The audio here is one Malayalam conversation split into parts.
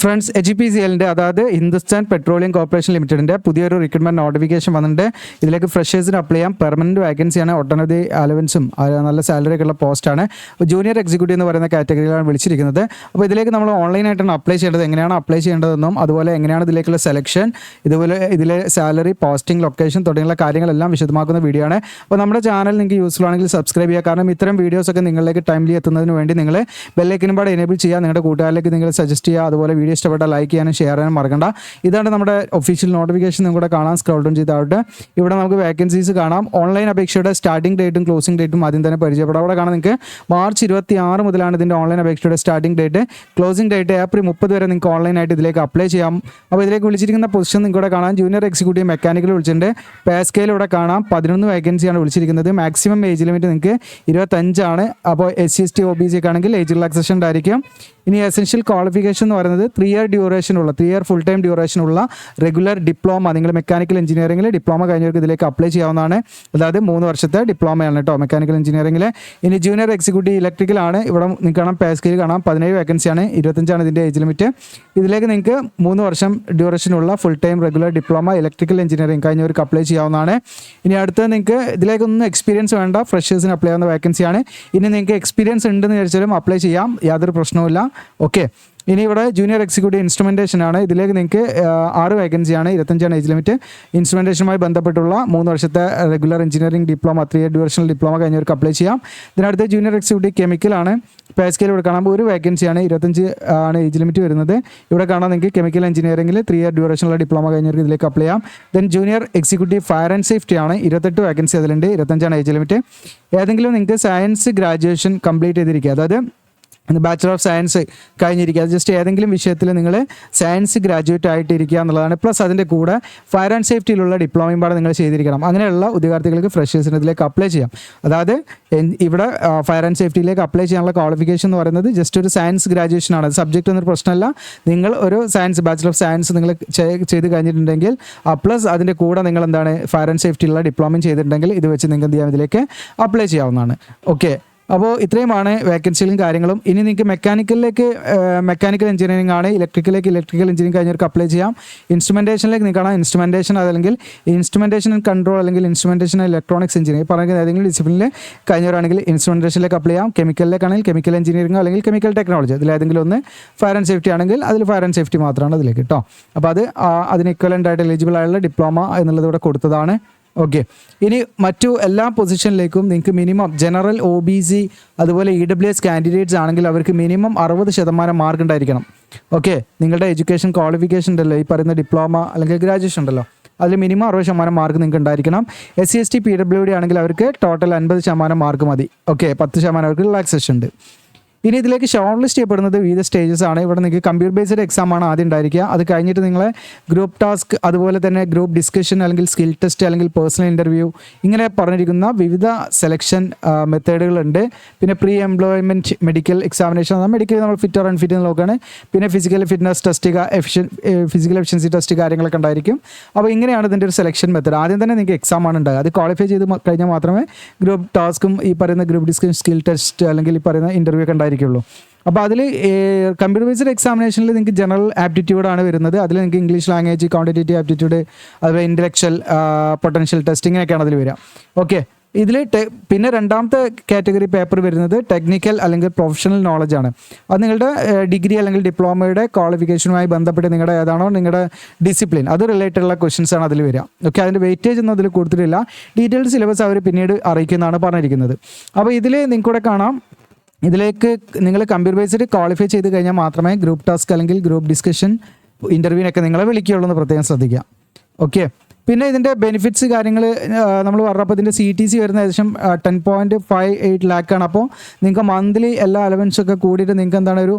ഫ്രണ്ട്സ്, HPCLൻ്റെ അതായത് ഹിന്ദുസ്ഥാൻ പെട്രോളിയം കോർപ്പറേഷൻ ലിമിറ്റഡിൻ്റെ പുതിയൊരു റിക്രൂട്ട്മെൻറ്റ് നോട്ടിഫിക്കേഷൻ വന്നിട്ടുണ്ട്. ഇതിലേക്ക് ഫ്രഷേഴ്സിന് അപ്ലൈ ചെയ്യാം. പെർമനൻറ്റ് വാക്കൻസിയാണ്. ഒട്ടനവധി അലവൻസും നല്ല സാലറി ഒക്കെ ഉള്ള പോസ്റ്റാണ്. ജൂനിയർ എക്സിക്യൂട്ടീവ് എന്ന് പറയുന്ന കാറ്റഗറിയിലാണ് വിളിച്ചിരിക്കുന്നത്. അപ്പോൾ ഇതിലേക്ക് നമ്മൾ ഓൺലൈനായിട്ടാണ് അപ്ലൈ ചെയ്യേണ്ടത്. എങ്ങനെയാണ് അപ്ലൈ ചെയ്യേണ്ടതെന്നും അതുപോലെ എങ്ങനെയാണ് ഇതിലേക്കുള്ള സെലക്ഷൻ, ഇതുപോലെ ഇതിലെ സാലറി, പോസ്റ്റിംഗ്, ലൊക്കേഷൻ തുടങ്ങിയുള്ള കാര്യങ്ങളെല്ലാം വിശദമാക്കുന്ന വീഡിയോ ആണ്. അപ്പോൾ നമ്മുടെ ചാനൽ നിങ്ങൾക്ക് യൂസ്ഫുൾ ആണെങ്കിൽ സബ്സ്ക്രൈബ് ചെയ്യുക. കാരണം ഇത്തരം വീഡിയോസൊക്കെ നിങ്ങളിലേക്ക് ടൈംലി എത്തുന്നതിന് വേണ്ടി നിങ്ങൾ ബെല്ലൈക്കനും പാടെ എനേബിൾ ചെയ്യുക. നിങ്ങളുടെ കൂട്ടുകാരിലേക്ക് നിങ്ങൾ സജസ്റ്റ് ചെയ്യുക. അതുപോലെ വീഡിയോ ഇഷ്ടപ്പെട്ടാൽ ലൈക്ക് ചെയ്യാനും ഷെയർ ചെയ്യാനും മറക്കണ്ട. ഇതാണ് നമ്മുടെ ഒഫീഷ്യൽ നോട്ടിഫിക്കേഷൻ. നിങ്ങൾക്ക് കാണാൻ സ്ക്രോൾ ഡൗൺ ചെയ്താവട്ടെ. ഇവിടെ നമുക്ക് വേക്കൻസീസ് കാണാം. ഓൺലൈൻ അപേക്ഷയുടെ സ്റ്റാർട്ടിംഗ് ഡേറ്റും ക്ലോസിംഗ് ഡേറ്റും ആദ്യം തന്നെ പരിചയപ്പെടാം. അവിടെ കാണാം നിങ്ങൾക്ക് മാർച്ച് 26 മുതലാണ് ഇതിൻ്റെ ഓൺലൈൻ അപേക്ഷയുടെ starting date. Closing date April 30 വരെ നിങ്ങൾക്ക് ഓൺലൈനായിട്ട് ഇതിലേക്ക് അപ്ലൈ ചെയ്യാം. അപ്പോൾ ഇതിലേക്ക് വിളിച്ചിരിക്കുന്ന പൊസിഷൻ നിങ്ങൾക്ക് കാണാം. ജൂനിയർ എക്സിക്യൂട്ടീവ് മെക്കാനിക്കൽ വിളിച്ചിട്ടുണ്ട്. പേ സ്കെയിൽ ഇവിടെ കാണാം. 11 വേക്കൻസിയാണ് വിളിച്ചിരിക്കുന്നത്. മാക്സിമം ഏജ് ലിമിറ്റ് നിങ്ങൾക്ക് 25 ആണ്. അപ്പോൾ SC/ST OBC ഒക്കെ ആണെങ്കിൽ ഏജ് റിലാക്സേഷൻ ആയിരിക്കും. ഇനി എസെൻഷ്യൽ ക്വാളിഫിക്കേഷൻ എന്ന് പറയുന്നത് 3 ഇയർ ഡ്യൂറേഷനുള്ള 3 ഇയർ ഫുൾ ടൈം ഡ്യൂറേഷനുള്ള റെഗുലർ ഡിപ്ലോമ. നിങ്ങൾ മെക്കാനിക്കൽ എഞ്ചിനീയറിംഗിൽ ഡിപ്ലോമ കഴിഞ്ഞവർക്ക് ഇതിലേക്ക് അപ്ലൈ ചെയ്യാവുന്നതാണ്. അതായത് 3 വർഷത്തെ ഡിപ്ലോമയാണ് കേട്ടോ മെക്കാനിക്കൽ എഞ്ചിനീയറിംഗിൽ. ഇനി ജൂനിയർ എക്സിക്യൂട്ടീവ് ഇലക്ട്രിക്കലാണ്. ഇവിടെ നിങ്ങൾക്ക് കാണാം പേ സ്കെയിൽ കാണാം. 17 വേക്കൻസിയാണ്. 25 ഇതിൻ്റെ ഏജ് ലിമിറ്റ്. ഇതിലേക്ക് നിങ്ങൾക്ക് 3 വർഷം ഡ്യൂറേഷനുള്ള full time regular diploma electrical engineering കഴിഞ്ഞവർക്ക് അപ്ലൈ ചെയ്യാവുന്നതാണ്. ഇനി അടുത്തത് നിങ്ങൾക്ക് ഇതിലേക്കൊന്നും എക്സ്പീരിയൻസ് വേണ്ട, ഫ്രഷേഴ്സിന് അപ്ലൈ ചെയ്യുന്ന വേക്കൻസിയാണ്. ഇനി നിങ്ങൾക്ക് എക്സ്പീരിയൻസ് ഉണ്ടെന്ന് വിചാരിച്ചാലും അപ്ലൈ ചെയ്യാം, യാതൊരു പ്രശ്നവുമില്ല. ഓക്കെ, ഇനി ഇവിടെ ജൂനിയർ എക്സിക്യൂട്ടീവ് ഇൻസ്ട്രുമെൻറ്റേഷൻ ആണ്. ഇതിലേക്ക് നിങ്ങൾക്ക് 6 വേക്കൻസിയാണ്. 25 ഏജ് ലിമിറ്റ്. ഇൻസ്ട്രുമെൻറ്റേഷനുമായി ബന്ധപ്പെട്ടുള്ള 3 വർഷത്തെ regular engineering diploma 3 year durational diploma കഴിഞ്ഞവർക്ക് അപ്ലൈ ചെയ്യാം. ഇതിനടുത്ത് ജൂനിയർ എക്സിക്യൂട്ടീവ് കെമിക്കലാണ്. പേ സ്കെയിൽ ഇവിടെ കാണാം. 1 വേക്കൻസിയാണ്. 25 ആണ് ഏജ് ലിമിറ്റ് വരുന്നത്. ഇവിടെ കാണാം നിങ്ങൾക്ക് കെമിക്കൽ എഞ്ചിനീയറിംഗിൽ 3 ഇയർ ഡ്യൂറേഷനുള്ള ഡിപ്ലോമ കഴിഞ്ഞവർക്ക് ഇതിലേക്ക് അപ്ലൈ ചെയ്യാം. Then junior executive fire and safety ആണ്. 28 വേക്കൻസി അതിലുണ്ട്. 25 ഏജ് ലിമിറ്റ്. ഏതെങ്കിലും നിങ്ങൾക്ക് സയൻസ് ഗ്രാജുവേഷൻ കംപ്ലീറ്റ് ചെയ്തിരിക്കുക, അതായത് ബാച്ചലർ ഓഫ് സയൻസ് കഴിഞ്ഞിരിക്കുക, അത് ജസ്റ്റ് ഏതെങ്കിലും വിഷയത്തിൽ നിങ്ങൾ സയൻസ് ഗ്രാജുവേറ്റ് ആയിട്ടിരിക്കുക എന്നുള്ളതാണ്. പ്ലസ് അതിൻ്റെ കൂടെ ഫയർ ആൻഡ് സേഫ്റ്റിയിലുള്ള ഡിപ്ലോമയും പാടെ നിങ്ങൾ ചെയ്തിരിക്കണം. അങ്ങനെയുള്ള ഉദ്യോഗാർത്ഥികൾക്ക് ഫ്രഷേഴ്സിന് ഇതിലേക്ക് അപ്ലൈ ചെയ്യാം. അതായത് ഇവിടെ ഫയർ ആൻഡ് സേഫ്റ്റിയിലേക്ക് അപ്ലൈ ചെയ്യാനുള്ള ക്വാളിഫിക്കേഷൻ എന്ന് പറയുന്നത് ജസ്റ്റ് ഒരു സയൻസ് ഗ്രാജുവേഷൻ ആണ്. സബ്ജക്റ്റ് എന്നൊരു പ്രശ്നമല്ല. നിങ്ങൾ ഒരു സയൻസ് ബാച്ചലർ ഓഫ് സയൻസ് നിങ്ങൾ ചെയ്ത് കഴിഞ്ഞിട്ടുണ്ടെങ്കിൽ പ്ലസ് അതിൻ്റെ കൂടെ നിങ്ങൾ എന്താണ് ഫയർ ആൻഡ് സേഫ്റ്റിയിലുള്ള ഡിപ്ലോമയും ചെയ്തിട്ടുണ്ടെങ്കിൽ ഇത് വെച്ച് നിങ്ങൾക്ക് എന്ത് ചെയ്യാം, ഇതിലേക്ക് അപ്ലൈ ചെയ്യാവുന്നതാണ്. ഓക്കെ, അപ്പോൾ ഇത്രയുമാണ് വേക്കൻസികളും കാര്യങ്ങളും. ഇനി നിങ്ങൾക്ക് മെക്കാനിക്കൽ എഞ്ചിനീയറിംഗ് ആണ്. ഇലക്ട്രിക്കൽ എഞ്ചിനീയറിംഗ് കഴിഞ്ഞവർക്ക് അപ്ലൈ ചെയ്യാം. ഇൻസ്ട്രുമെൻറ്റേഷനിലേക്ക് നിൽക്കണം. ഇൻസ്ട്രുമെൻറ്റേഷൻ അല്ലെങ്കിൽ ഇൻസ്ട്രുമെൻറ്റേഷൻ ആൻഡ് കൺട്രോൾ അല്ലെങ്കിൽ ഇൻസ്ട്രുമെൻറ്റേഷൻ ഇലക്ട്രോണിക്സ് എഞ്ചിനീയറിംഗ് പറയുന്നത് ഏതെങ്കിലും ഡിസിപ്ലിനിൽ കഴിഞ്ഞവരാണെങ്കിൽ ഇൻസ്ട്രുമെൻറ്റേഷനിലേക്ക് അപ്ലൈ ചെയ്യാം. കെമിക്കലിലേക്കാണെങ്കിൽ കെമിക്കൽ എഞ്ചിനീയറിംഗ് അല്ലെങ്കിൽ കെമിക്കൽ ടെക്നോളജി, അതിലേതെങ്കിലും ഒന്ന്. ഫയർ ആൻഡ് സേഫ്റ്റി ആണെങ്കിൽ അതിൽ ഫയർ ആൻഡ് സേഫ്റ്റി മാത്രമാണ് അതിലേക്ക് കേട്ടോ. അപ്പോൾ അതിന് ഇക്വലൻ്റ് ആയിട്ട് എലിജിബിൾ ആയുള്ള ഡിപ്ലോമ എന്നുള്ളത് ഇവിടെ കൊടുത്തതാണ്. ഓക്കെ, ഇനി മറ്റു എല്ലാ പൊസിഷനിലേക്കും നിങ്ങൾക്ക് മിനിമം ജനറൽ OBC അതുപോലെ EWS കാൻഡിഡേറ്റ്സ് ആണെങ്കിൽ അവർക്ക് മിനിമം 60% മാർക്ക് ഉണ്ടായിരിക്കണം. ഓക്കെ, നിങ്ങളുടെ എഡ്യൂക്കേഷൻ ക്വാളിഫിക്കേഷൻ ഉണ്ടല്ലോ, ഈ പറയുന്ന ഡിപ്ലോമ അല്ലെങ്കിൽ ഗ്രാജുവേഷൻ ഉണ്ടല്ലോ, അതിൽ മിനിമം 60% മാർക്ക് നിങ്ങൾക്ക് ഉണ്ടായിരിക്കണം. SC/ST PWD ആണെങ്കിൽ അവർക്ക് ടോട്ടൽ 50% മാർക്ക് മതി. ഓക്കെ, 10% അവർക്ക് റിലാക്സേഷൻ ഉണ്ട്. ഇനി ഇതിലേക്ക് ഷോർട്ട് ലിസ്റ്റ് ചെയ്യപ്പെടുന്നത് വിവിധ സ്റ്റേജസ് ആണ്. ഇവിടെ നിങ്ങൾക്ക് കമ്പ്യൂട്ടർ ബേസ്ഡ് എക്സാം ആണ് ആദ്യം ഉണ്ടായിരിക്കുക. അത് കഴിഞ്ഞിട്ട് നിങ്ങളെ ഗ്രൂപ്പ് ടാസ്ക്, അതുപോലെ തന്നെ ഗ്രൂപ്പ് ഡിസ്കഷൻ അല്ലെങ്കിൽ സ്കിൽ ടെസ്റ്റ് അല്ലെങ്കിൽ പേഴ്സണൽ ഇൻ്റർവ്യൂ, ഇങ്ങനെ പറഞ്ഞിരിക്കുന്ന വിവിധ സെലക്ഷൻ മെത്തേഡുകളുണ്ട്. പിന്നെ pre employment medical examination, medical നമ്മൾ ഫിറ്റ് ഓർ അൺഫിറ്റ് എന്ന് നോക്കുകയാണ്. പിന്നെ physical fitness test, physical efficiency test കാര്യങ്ങളൊക്കെ ഉണ്ടായിരിക്കും. അപ്പോൾ ഇങ്ങനെയാണ് ഇതിൻ്റെ ഒരു സെലക്ഷൻ മെത്തേഡ്. ആദ്യം തന്നെ നിങ്ങൾക്ക് എക്സാം ആണ് ഉണ്ടാകുക. അത് ക്വാളിഫൈ ചെയ്ത് കഴിഞ്ഞാൽ മാത്രമേ ഗ്രൂപ്പ് ടാസ്കും ഈ പറയുന്ന ഗ്രൂപ്പ് ഡിസ്കഷൻ, സ്കിൽ ടെസ്റ്റ് അല്ലെങ്കിൽ ഈ പറയുന്ന ഇൻ്റർവ്യൂ ഒക്കെ ഉണ്ടായിരിക്കുള്ളൂ. അപ്പോൾ അതിൽ കമ്പ്യൂട്ടർ ബേസ്ഡ് എക്സാമിനേഷനിൽ നിങ്ങൾക്ക് ജനറൽ ആപ്റ്റിറ്റ്യൂഡാണ് വരുന്നത്. അതിൽ നിങ്ങൾക്ക് ഇംഗ്ലീഷ് ലാംഗ്വേജ്, ക്വാണ്ടിറ്റേറ്റീവ് ആപ്റ്റിറ്റ്യൂഡ്, അതുപോലെ ഇൻ്റലക്ച്വൽ പൊട്ടൻഷ്യൽ ടെസ്റ്റ്, ഇങ്ങനെയൊക്കെയാണ് അതിൽ വരിക. ഓക്കെ, ഇതിൽ പിന്നെ രണ്ടാമത്തെ കാറ്റഗറി പേപ്പർ വരുന്നത് ടെക്നിക്കൽ അല്ലെങ്കിൽ പ്രൊഫഷണൽ നോളജ് ആണ്. അത് നിങ്ങളുടെ ഡിഗ്രി അല്ലെങ്കിൽ ഡിപ്ലോമയുടെ ക്വാളിഫിക്കേഷനുമായി ബന്ധപ്പെട്ട് നിങ്ങളുടെ ഏതാണോ നിങ്ങളുടെ ഡിസിപ്ലിൻ അത് റിലേറ്റഡ് ഉള്ള ക്വസ്റ്റ്യൻസ് ആണ് അതിൽ വരിക. ഓക്കെ, അതിൻ്റെ വെയിറ്റേജ് ഒന്നും അതിൽ കൊടുത്തിട്ടില്ല. ഡീറ്റെയിൽഡ് സിലബസ് അവർ പിന്നീട് അറിയിക്കുന്നതാണ് പറഞ്ഞിരിക്കുന്നത്. അപ്പോൾ ഇതിൽ നിങ്ങൾക്കൂടെ കാണാം, ഇതിലേക്ക് നിങ്ങൾ കമ്പ്യൂട്ടർ ബേസ്ഡ് ക്വാളിഫൈ ചെയ്ത് കഴിഞ്ഞാൽ മാത്രമേ ഗ്രൂപ്പ് ടാസ്ക് അല്ലെങ്കിൽ ഗ്രൂപ്പ് ഡിസ്കഷൻ ഇൻ്റർവ്യൂവിനൊക്കെ നിങ്ങളെ വിളിക്കുകയുള്ളൂ എന്ന് പ്രത്യേകം ശ്രദ്ധിക്കുക. ഓക്കെ, പിന്നെ ഇതിൻ്റെ ബെനിഫിറ്റ്സ് കാര്യങ്ങൾ നമ്മൾ പറഞ്ഞപ്പോൾ ഇതിൻ്റെ CTC വരുന്ന ഏകദേശം 10.58 ലാക്കാണ്. അപ്പോൾ നിങ്ങൾക്ക് മന്ത്ലി എല്ലാ അലവൻസൊക്കെ കൂടിയിട്ട് നിങ്ങൾക്ക് എന്താണ് ഒരു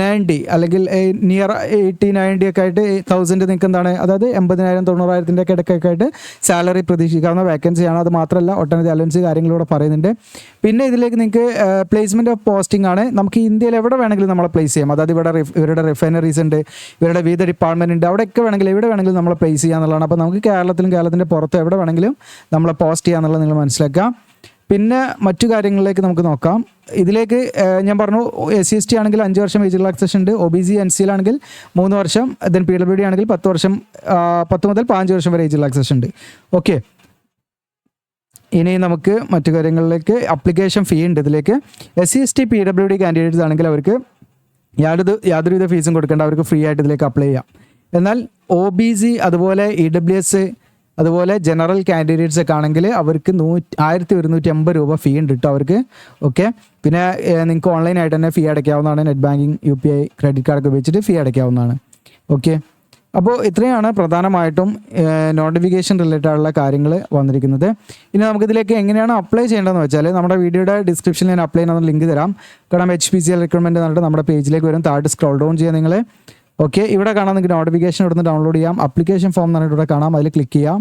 90 അല്ലെങ്കിൽ നിയർ 80-90 ഒക്കെ ആയിട്ട് 1000 നിങ്ങൾക്ക് എന്താണ്, അതായത് 80,000-90,000 ഒക്കെ ഇടയ്ക്കൊക്കെ ആയിട്ട് സാലറി പ്രതീക്ഷിക്കാവുന്ന വേക്കൻസിയാണ്. അത് മാത്രമല്ല ഒട്ടനവധി അലവൻസ് കാര്യങ്ങളിലൂടെ പറയുന്നുണ്ട്. പിന്നെ ഇതിലേക്ക് നിങ്ങൾക്ക് പ്ലേസ്മെൻറ്റ് ഓഫ് പോസ്റ്റിംഗ് ആണ്. നമുക്ക് ഇന്ത്യയിൽ എവിടെ വേണമെങ്കിലും നമ്മളെ പ്ലേസ് ചെയ്യാം. അതായത് ഇവരുടെ റിഫൈനറീസ് ഉണ്ട്, ഇവരുടെ വിവിധ ഡിപ്പാർട്ട്മെൻറ്റ് ഉണ്ട്, അവിടെയൊക്കെ വേണമെങ്കിൽ എവിടെ വേണമെങ്കിലും നമ്മളെ പ്ലേസ് ചെയ്യാന്നുള്ളതാണ്. അപ്പോൾ നമുക്ക് കേരളത്തിൻ്റെ പുറത്ത് എവിടെ വേണമെങ്കിലും നമ്മളെ പോസ്റ്റ് ചെയ്യാന്നുള്ളത് നിങ്ങൾ മനസ്സിലാക്കുക. പിന്നെ മറ്റു കാര്യങ്ങളിലേക്ക് നമുക്ക് നോക്കാം. ഇതിലേക്ക് ഞാൻ പറഞ്ഞു SC/ST ആണെങ്കിൽ 5 വർഷം ഏജ് റിലാക്സേഷൻ ഉണ്ട്. OBC NCL ആണെങ്കിൽ 3 വർഷം, ദെൻ PWD ആണെങ്കിൽ 10 വർഷം, 10 മുതൽ 15 വർഷം വരെ ഏജ് റിലാക്സേഷൻ ഉണ്ട്. ഓക്കെ, ഇനി നമുക്ക് മറ്റു കാര്യങ്ങളിലേക്ക് അപ്ലിക്കേഷൻ ഫീ ഉണ്ട്. ഇതിലേക്ക് SC/ST PWD കാൻഡിഡേറ്റ്സ് ആണെങ്കിൽ അവർക്ക് യാതൊരുവിധ ഫീസും കൊടുക്കേണ്ട, അവർക്ക് ഫ്രീ ആയിട്ട് ഇതിലേക്ക് അപ്ലൈ ചെയ്യാം. എന്നാൽ OBC അതുപോലെ EWS അതുപോലെ ജനറൽ കാൻഡിഡേറ്റ്സ് ഒക്കെ ആണെങ്കിൽ അവർക്ക് 1150 രൂപ ഫീ ഉണ്ട് കേട്ടോ അവർക്ക്. ഓക്കെ, പിന്നെ നിങ്ങൾക്ക് ഓൺലൈനായിട്ട് തന്നെ ഫീ അടയ്ക്കാവുന്നതാണ്. നെറ്റ് ബാങ്കിങ്, UPI, ക്രെഡിറ്റ് കാർഡൊക്കെ ഉപയോഗിച്ചിട്ട് ഫീ അടയ്ക്കാവുന്നതാണ്. ഓക്കെ, അപ്പോൾ ഇത്രയാണ് പ്രധാനമായിട്ടും നോട്ടിഫിക്കേഷൻ റിലേറ്റഡ് ആയിട്ടുള്ള കാര്യങ്ങൾ വന്നിരിക്കുന്നത്. ഇനി നമുക്കിതിലേക്ക് എങ്ങനെയാണ് അപ്ലൈ ചെയ്യേണ്ടതെന്ന് വെച്ചാൽ നമ്മുടെ വീഡിയോയുടെ ഡിസ്ക്രിപ്ഷനിൽ ഞാൻ അപ്ലൈ ചെയ്യുന്ന ലിങ്ക് തരാം. കാരണം HPCL റിക്രൂട്ട്മെൻറ്റ് എന്നിട്ട് നമ്മുടെ പേജിലേക്ക് വരും. താഴെ സ്ക്രോൾ ഡൗൺ ചെയ്യാം നിങ്ങൾ. ഓക്കെ, ഇവിടെ കാണാം നിങ്ങൾക്ക് നോട്ടിഫിക്കേഷൻ ഇവിടുന്ന് ഡൗൺലോഡ് ചെയ്യാം. അപ്ലിക്കേഷൻ ഫോം എന്ന് പറഞ്ഞിട്ട് ഇവിടെ കാണാം, അതിൽ ക്ലിക്ക് ചെയ്യാം.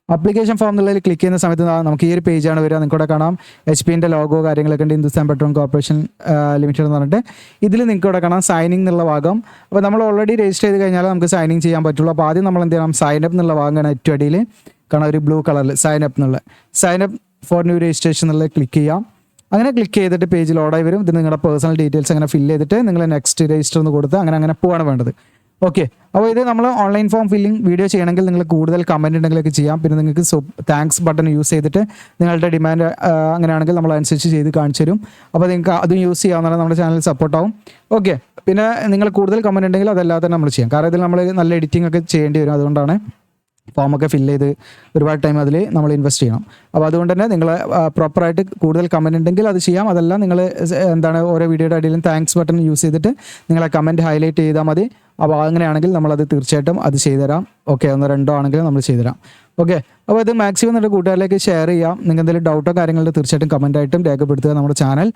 അപ്ലിക്കേഷൻ ഫോം എന്നുള്ളതിൽ ക്ലിക്ക് ചെയ്യുന്ന സമയത്ത് നമുക്ക് ഈ ഒരു പേജാണ് വരിക. നിങ്ങൾക്ക് ഇവിടെ കാണാം HPൻ്റെ ലോഗോ കാര്യങ്ങളൊക്കെ ഉണ്ട്, ഹിന്ദുസ്ഥാൻ പെട്രോളിയം കോർപ്പറേഷൻ ലിമിറ്റഡ് എന്ന് പറഞ്ഞിട്ട്. ഇതിൽ നിങ്ങൾക്ക് ഇവിടെ കാണാം സൈനിങ് എന്നുള്ള ഭാഗം. അപ്പോൾ നമ്മൾ ഓൾറെഡി രജിസ്റ്റർ ചെയ്ത് കഴിഞ്ഞാൽ നമുക്ക് സൈനിങ് ചെയ്യാൻ പറ്റുള്ളൂ. അപ്പോൾ ആദ്യം നമ്മൾ എന്ത് ചെയ്യണം, സൈനപ്പ് എന്നുള്ള ഭാഗമാണ് ഏറ്റവും അടിയിൽ കാണാം, ഒരു ബ്ലൂ കളറിൽ സൈനപ്പ് ഫോർ ന്യൂ രജിസ്ട്രേഷൻ എന്നുള്ളത് ക്ലിക്ക് ചെയ്യാം. അങ്ങനെ ക്ലിക്ക് ചെയ്തിട്ട് പേജ് ലോഡായി വരും. ഇത് നിങ്ങളുടെ പേഴ്സണൽ ഡീറ്റെയിൽസ് അങ്ങനെ ഫില്ല് ചെയ്തിട്ട് നിങ്ങൾ നെക്സ്റ്റ് രജിസ്റ്റർ എന്ന് കൊടുത്ത് അങ്ങനെ പോവാണ് വേണ്ടത്. ഓക്കെ, അപ്പോൾ ഇത് നമ്മൾ ഓൺലൈൻ ഫോം ഫില്ലിംഗ് വീഡിയോ ചെയ്യണമെങ്കിൽ നിങ്ങൾ കൂടുതൽ കമൻറ്റ് ഉണ്ടെങ്കിലൊക്കെ ചെയ്യാം. പിന്നെ നിങ്ങൾക്ക് താങ്ക്സ് ബട്ടൺ യൂസ് ചെയ്തിട്ട് നിങ്ങളുടെ ഡിമാൻഡ് അങ്ങനെയാണെങ്കിൽ നമ്മൾ അനുസരിച്ച് ചെയ്ത് കാണിച്ചു തരും. അപ്പോൾ നിങ്ങൾക്ക് അതും യൂസ് ചെയ്യാവുന്നതാണ്, നമ്മുടെ ചാനൽ സപ്പോർട്ടാവും. ഓക്കെ, പിന്നെ നിങ്ങൾ കൂടുതൽ കമൻറ്റ് ഉണ്ടെങ്കിൽ അതല്ലാതെ തന്നെ നമ്മൾ ചെയ്യാം. കാരണം ഇതിൽ നമ്മൾ നല്ല എഡിറ്റിംഗ് ഒക്കെ ചെയ്യേണ്ടി വരും. അതുകൊണ്ടാണ് ഫോമൊക്കെ ഫില്ല് ചെയ്ത് ഒരുപാട് ടൈം അതിൽ നമ്മൾ ഇൻവെസ്റ്റ് ചെയ്യണം. അപ്പോൾ അതുകൊണ്ട് തന്നെ നിങ്ങൾ പ്രോപ്പറായിട്ട് കൂടുതൽ കമൻറ്റ് ഉണ്ടെങ്കിൽ അത് ചെയ്യാം. അതല്ല നിങ്ങൾ ഓരോ വീഡിയോയുടെ അടിയിലും താങ്ക്സ് ബട്ടൺ യൂസ് ചെയ്തിട്ട് നിങ്ങളെ കമൻറ്റ് ഹൈലൈറ്റ് ചെയ്താൽ മതി. അപ്പോൾ അങ്ങനെയാണെങ്കിൽ നമ്മളത് തീർച്ചയായിട്ടും അത് ചെയ്തുതരാം. ഓക്കെ, 1-2 ആണെങ്കിലും നമ്മൾ ചെയ്തുതരാം. ഓക്കെ, അപ്പോൾ ഇത് മാക്സിമം നമ്മുടെ കൂട്ടുകാരിലേക്ക് ഷെയർ ചെയ്യാം. നിങ്ങൾക്ക് എന്തെങ്കിലും ഡൗട്ടോ കാര്യങ്ങളുടെ തീർച്ചയായിട്ടും കമൻറ്റായിട്ടും രേഖപ്പെടുത്തുക. നമ്മുടെ ചാനൽ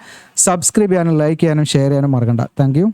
സബ്സ്ക്രൈബ് ചെയ്യാനും ലൈക്ക് ചെയ്യാനും ഷെയർ ചെയ്യാനും മറക്കണ്ട. Thank you.